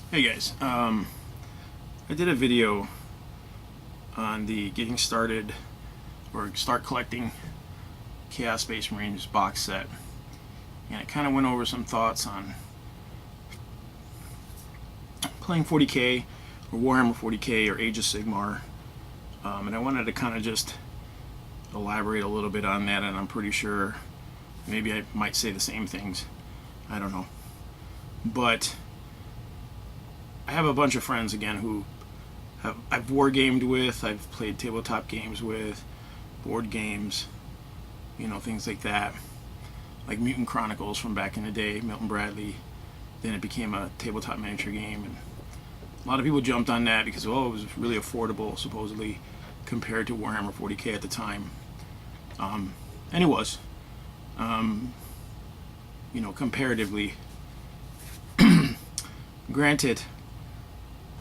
Hey guys, I did a video on the getting started or start collecting Chaos Space Marines box set, and it kind of went over some thoughts on playing 40k or Warhammer 40k or Age of Sigmar, and I wanted to kind of just elaborate a little bit on that, and I'm pretty sure maybe I might say the same things, I don't know, but I have a bunch of friends again who I've wargamed with, I've played tabletop games with, board games, things like that, like Mutant Chronicles from back in the day, Milton Bradley. Then it became a tabletop miniature game, and a lot of people jumped on that because, well, it was really affordable, supposedly, compared to Warhammer 40k at the time. And it was, comparatively. Granted,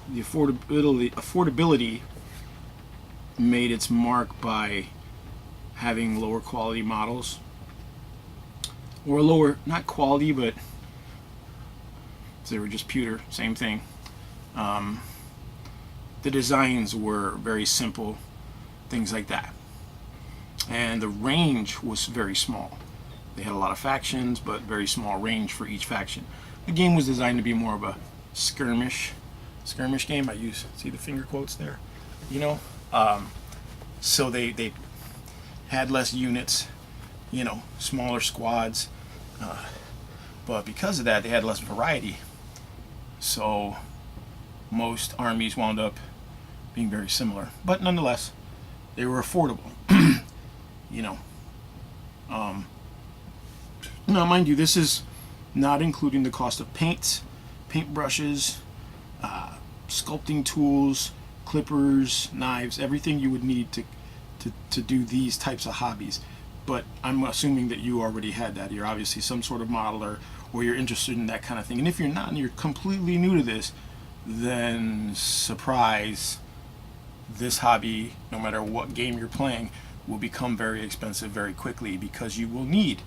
the affordability made its mark by having lower quality models, or lower, not quality, but they were just pewter, same thing. The designs were very simple, things like that, and the range was very small. They had a lot of factions, but very small range for each faction. The game was designed to be more of a skirmish game. See the finger quotes there, so they had less units, smaller squads, but because of that they had less variety, so most armies wound up being very similar, but nonetheless they were affordable. Now mind you, this is not including the cost of paints, paintbrushes, sculpting tools, clippers, knives, everything you would need to do these types of hobbies. But I'm assuming that you already had that. You're obviously some sort of modeler, or you're interested in that kind of thing. And if you're not, and you're completely new to this, then surprise, this hobby, no matter what game you're playing, will become very expensive very quickly, because you will need,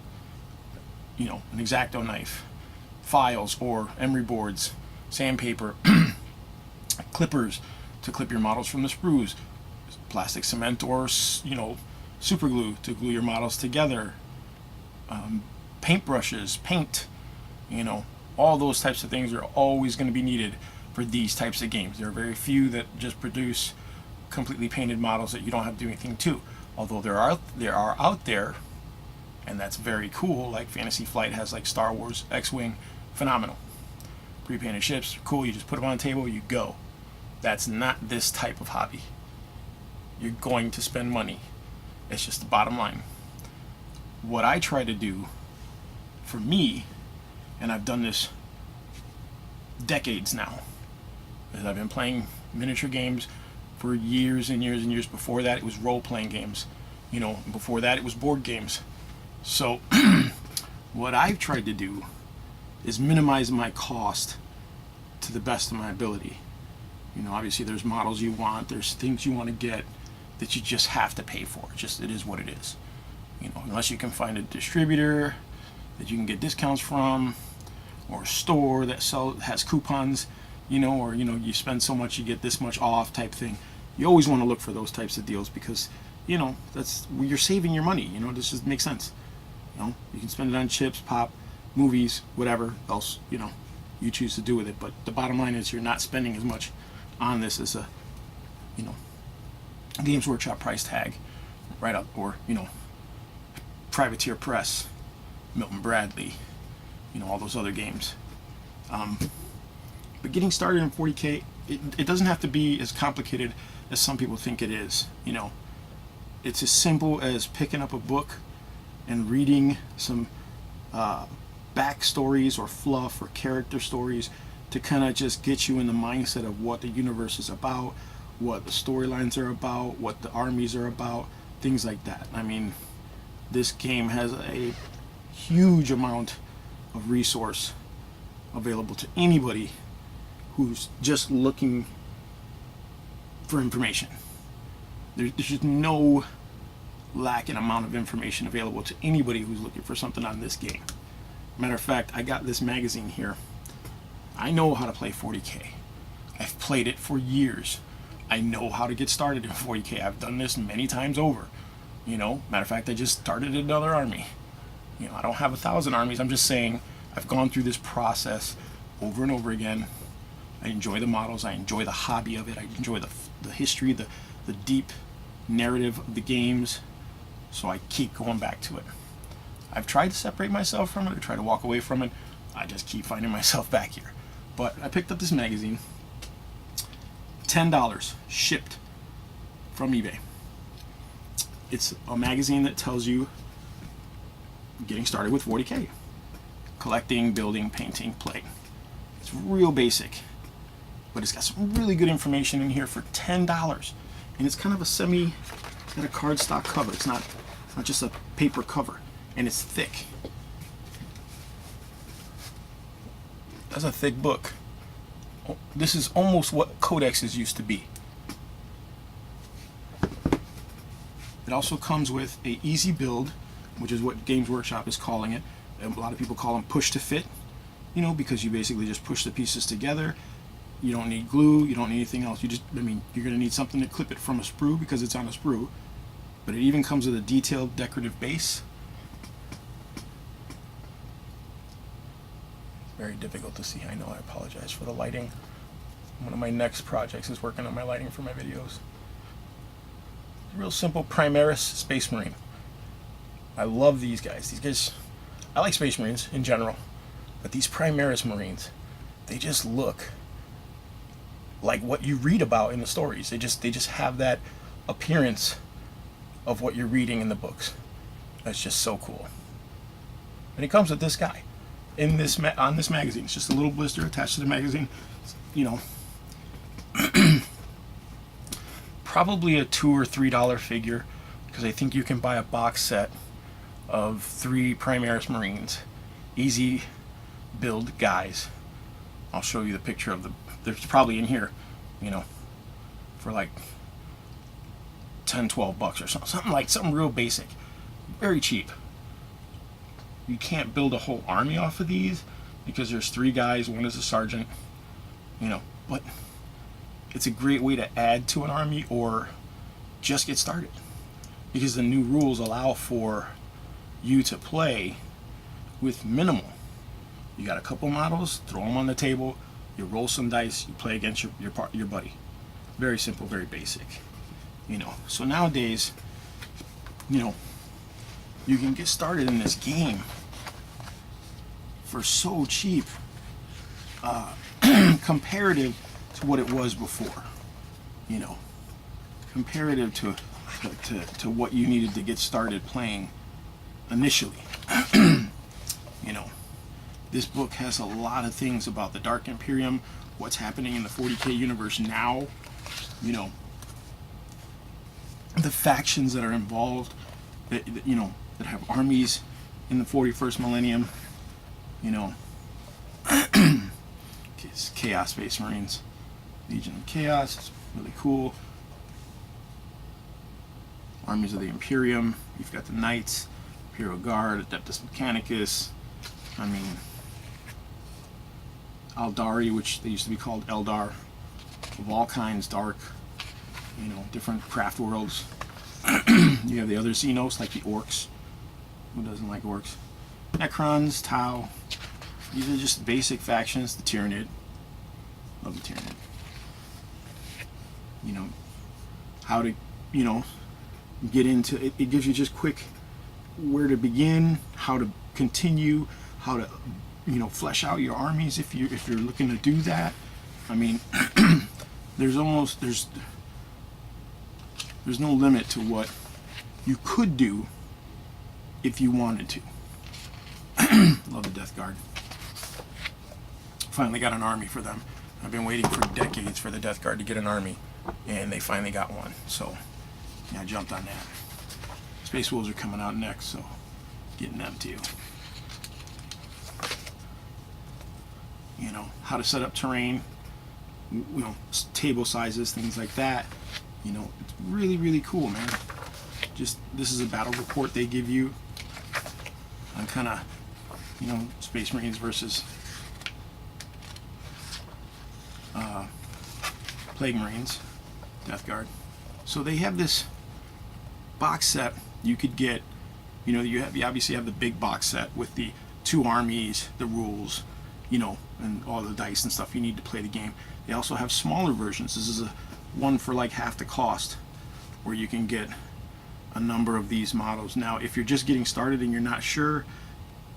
an X-Acto knife, files or emery boards, sandpaper, clippers to clip your models from the sprues, plastic cement or super glue to glue your models together, paintbrushes, paint, all those types of things are always going to be needed for these types of games. There are very few that just produce completely painted models that you don't have to do anything to, although there are out there, and that's very cool. Like Fantasy Flight has like Star Wars X-Wing, phenomenal. Pre-painted ships, cool, you just put them on the table, you go. That's not this type of hobby. You're going to spend money. It's just the bottom line. What I try to do for me, and I've done this decades now, is I've been playing miniature games for years and years and years. Before that it was role-playing games, before that it was board games. So what I've tried to do is minimize my cost to the best of my ability. Obviously there's models you want, there's things you want to get that you just have to pay for. It is what it is. Unless you can find a distributor that you can get discounts from, or a store that has coupons, or you spend so much you get this much off type thing. You always want to look for those types of deals, because that's where you're saving your money. This just makes sense. You can spend it on chips, pop, movies, whatever else you choose to do with it. But the bottom line is you're not spending as much on this as a Games Workshop price tag right up, or Privateer Press, Milton Bradley, all those other games. But getting started in 40k, it doesn't have to be as complicated as some people think it is. It's as simple as picking up a book and reading some backstories or fluff or character stories to kind of just get you in the mindset of what the universe is about, what the storylines are about, what the armies are about, things like that. I mean, this game has a huge amount of resource available to anybody who's just looking for information. There's just no lack in amount of information available to anybody who's looking for something on this game. Matter of fact, I got this magazine here, I know how to play 40K. I've played it for years. I know how to get started in 40K. I've done this many times over. You know, matter of fact, I just started another army. You know, I don't have 1,000 armies. I'm just saying I've gone through this process over and over again. I enjoy the models. I enjoy the hobby of it. I enjoy the history, the deep narrative of the games. So I keep going back to it. I've tried to separate myself from it, or try to walk away from it. I just keep finding myself back here. But I picked up this magazine. $10 shipped from eBay. It's a magazine that tells you getting started with 40K. Collecting, building, painting, playing. It's real basic. But it's got some really good information in here for $10. And it's kind of a got a cardstock cover. It's not just a paper cover. And it's thick. That's a thick book. This is almost what codexes used to be. It also comes with a easy build, which is what Games Workshop is calling it. And a lot of people call them push to fit, you know, because you basically just push the pieces together. You don't need glue, you don't need anything else. You're going to need something to clip it from a sprue because it's on a sprue. But it even comes with a detailed decorative base. Very difficult to see, I know, I apologize for the lighting. One of my next projects is working on my lighting for my videos. Real simple Primaris Space Marine. I love these guys. These guys, I like Space Marines in general, but these Primaris Marines, they just look like what you read about in the stories. They just have that appearance of what you're reading in the books. That's just so cool. And it comes with this guy in this on this magazine. It's just a little blister attached to the magazine. You know, probably a $2 or $3 figure, because I think you can buy a box set of 3 Primaris Marines, easy build guys. I'll show you the picture of the. There's probably in here, you know, for like $10-12 or something real basic, very cheap. You can't build a whole army off of these because there's 3 guys, one is a sergeant, you know, but it's a great way to add to an army or just get started, because the new rules allow for you to play with minimal. You got a couple models, throw them on the table, you roll some dice, you play against your buddy. Very simple, very basic, you know. So nowadays, you know, you can get started in this game for so cheap, comparative to what it was before, you know, comparative to what you needed to get started playing initially. You know, this book has a lot of things about the Dark Imperium, what's happening in the 40K universe now, you know, the factions that are involved, that you know, that have armies in the 41st millennium, you know. Chaos Space Marines, Legion of Chaos, it's really cool. Armies of the Imperium, you've got the Knights, Imperial Guard, Adeptus Mechanicus, I mean, Aldari, which they used to be called Eldar, of all kinds, dark, you know, different craft worlds. You have the other Xenos, like the Orcs. Who doesn't like Orcs? Necrons, Tau. These are just basic factions. The Tyranid. Love the Tyranid. You know, how to, you know, get into it. It gives you just quick where to begin, how to continue, how to, you know, flesh out your armies if you're looking to do that. I mean, there's no limit to what you could do if you wanted to. Love the Death Guard. Finally got an army for them. I've been waiting for decades for the Death Guard to get an army, and they finally got one. So, yeah, I jumped on that. Space Wolves are coming out next, so getting them too. You know, how to set up terrain, you know, table sizes, things like that. You know, it's really, really cool, man. Just, this is a battle report they give you on kind of, you know, Space Marines versus Plague Marines, Death Guard. So they have this box set you could get. You know, you obviously have the big box set with the 2 armies, the rules, you know, and all the dice and stuff you need to play the game. They also have smaller versions. This is a one for like half the cost, where you can get a number of these models. Now, if you're just getting started and you're not sure,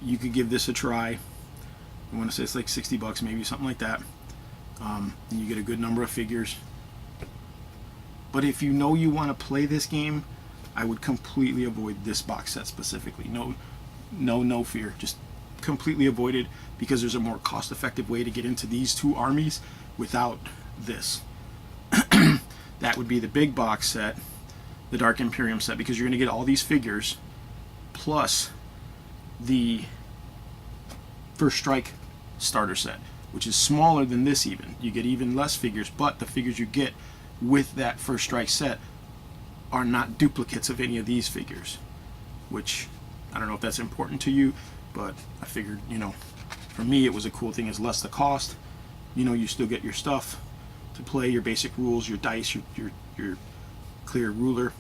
you could give this a try. I want to say it's like 60 bucks, maybe something like that. And you get a good number of figures. But if you know you want to play this game, I would completely avoid this box set specifically. No fear. Just completely avoid it, because there's a more cost-effective way to get into these 2 armies without this. That would be the big box set, the Dark Imperium set, because you're going to get all these figures plus the First Strike starter set, which is smaller than this even. You get even less figures, but the figures you get with that First Strike set are not duplicates of any of these figures, which I don't know if that's important to you, but I figured, you know, for me it was a cool thing. It's less the cost. You know, you still get your stuff to play, your basic rules, your dice, your clear ruler,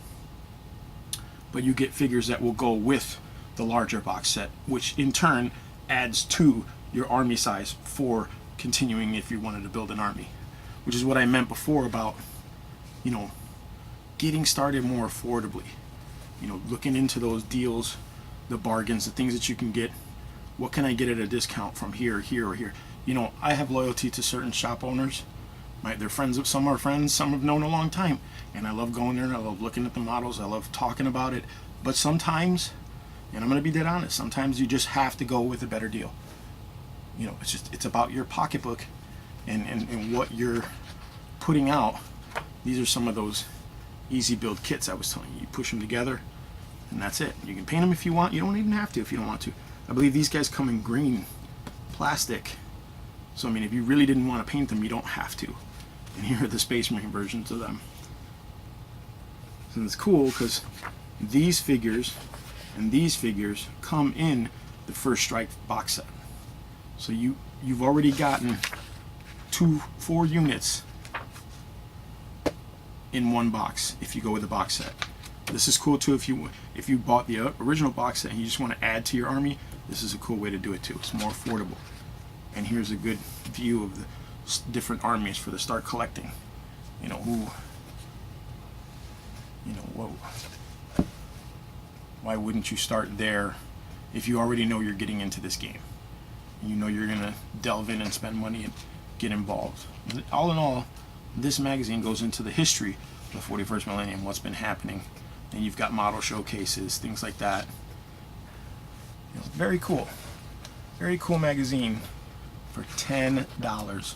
but you get figures that will go with the larger box set, which in turn adds to your army size for continuing if you wanted to build an army, which is what I meant before about, you know, getting started more affordably. You know, looking into those deals, the bargains, the things that you can get. What can I get at a discount from here, here, or here? You know, I have loyalty to certain shop owners. They're friends of, some are friends, some have known a long time, and I love going there and I love looking at the models, I love talking about it. But sometimes, and I'm going to be dead honest, sometimes you just have to go with a better deal. You know, it's about your pocketbook and what you're putting out. These are some of those easy build kits I was telling you. You push them together and that's it. You can paint them if you want. You don't even have to if you don't want to. I believe these guys come in green plastic. So I mean, if you really didn't want to paint them, you don't have to. And here are the Space Marine versions of them. And it's cool because these figures and these figures come in the First Strike box set. So you've already gotten 4 units in one box if you go with the box set. This is cool too if you bought the original box set and you just want to add to your army. This is a cool way to do it too. It's more affordable. And here's a good view of the different armies for the start collecting. You know, why wouldn't you start there if you already know you're getting into this game? You know you're gonna delve in and spend money and get involved. All in all, this magazine goes into the history of the 41st millennium, what's been happening, and you've got model showcases, things like that. You know, very cool magazine for $10.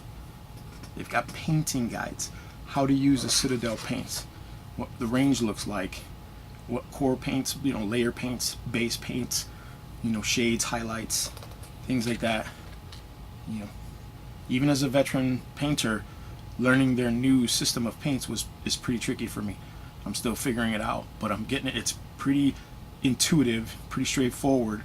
They've got painting guides, how to use the Citadel paints, what the range looks like, what core paints, you know, layer paints, base paints, you know, shades, highlights, things like that. You know, even as a veteran painter, learning their new system of paints is pretty tricky for me. I'm still figuring it out, but I'm getting it. It's pretty intuitive, pretty straightforward,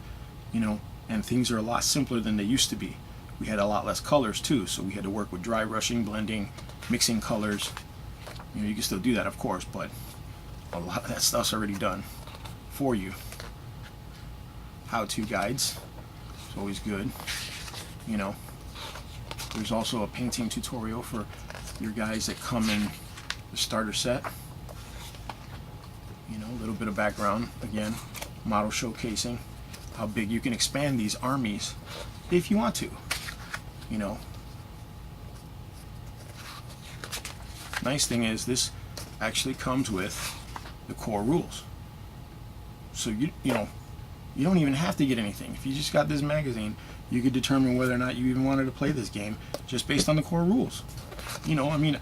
you know, and things are a lot simpler than they used to be. We had a lot less colors too, so we had to work with dry brushing, blending, mixing colors. You know, you can still do that, of course, but a lot of that stuff's already done for you. How-to guides, it's always good. You know, there's also a painting tutorial for your guys that come in the starter set. You know, a little bit of background, again, model showcasing how big you can expand these armies if you want to. You know, nice thing is this actually comes with the core rules, so you know you don't even have to get anything. If you just got this magazine, you could determine whether or not you even wanted to play this game just based on the core rules. You know, I mean,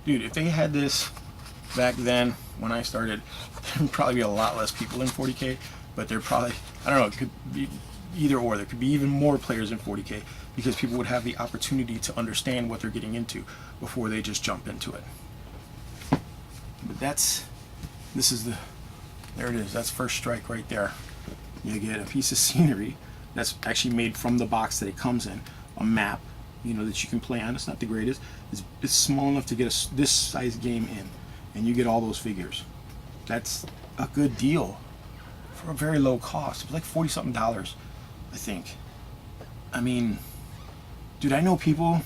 dude, if they had this back then when I started, there'd probably be a lot less people in 40K, but there probably, I don't know, it could be either or. There could be even more players in 40K because people would have the opportunity to understand what they're getting into before they just jump into it. But there it is. That's First Strike right there. You get a piece of scenery that's actually made from the box that it comes in, a map, you know, that you can play on. It's not the greatest. It's small enough to get this size game in, and you get all those figures. That's a good deal for a very low cost. It was like $40-something, I think. I mean, dude, I know people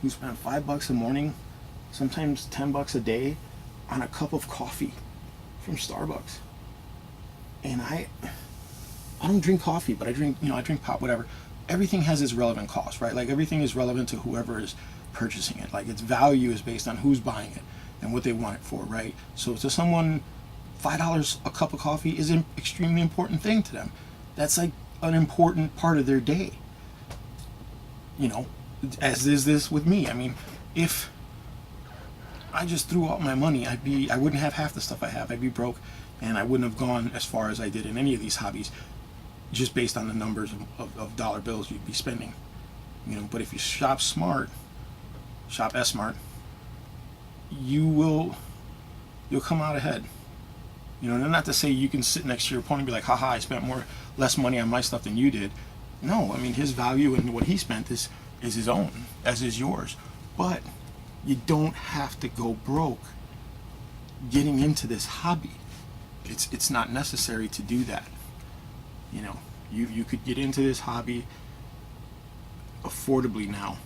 who spend $5 a morning, sometimes $10 a day, on a cup of coffee from Starbucks. And I don't drink coffee, but I drink pop, whatever. Everything has its relevant cost, right? Like, everything is relevant to whoever is purchasing it. Like, its value is based on who's buying it and what they want it for, right? So to someone, $5 a cup of coffee is an extremely important thing to them. That's like an important part of their day. You know, as is this with me. I mean, if I just threw out my money, I wouldn't have half the stuff I have. I'd be broke, and I wouldn't have gone as far as I did in any of these hobbies, just based on the numbers of dollar bills you'd be spending. You know, but if you shop smart, shop S-smart, you'll come out ahead. You know, and not to say you can sit next to your opponent and be like, haha, I spent less money on my stuff than you did. No, I mean, his value and what he spent is his own, as is yours. But you don't have to go broke getting into this hobby. It's not necessary to do that. You know, you could get into this hobby affordably now,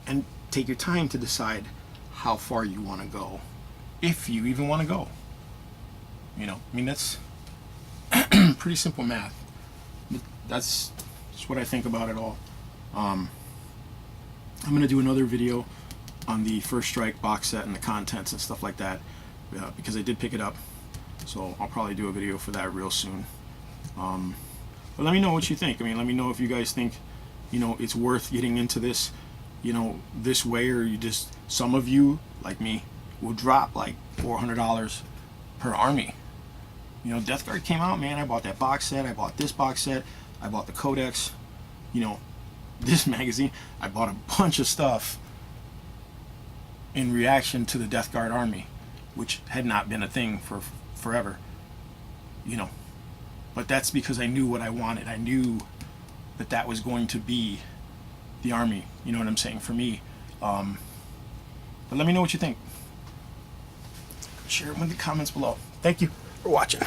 and take your time to decide how far you want to go, if you even want to go. You know, I mean, that's pretty simple math. That's what I think about it all. I'm gonna do another video on the First Strike box set and the contents and stuff like that, because I did pick it up, so I'll probably do a video for that real soon. But let me know what you think. I mean, let me know if you guys think, you know, it's worth getting into this, you know, this way, or you just, some of you, like me, will drop like $400 per army. You know, Death Guard came out, man, I bought that box set, I bought this box set, I bought the codex, you know, this magazine. I bought a bunch of stuff in reaction to the Death Guard army, which had not been a thing for forever, you know. But that's because I knew what I wanted. I knew that that was going to be the army, you know what I'm saying, for me. But let me know what you think. Share it in the comments below. Thank you for watching.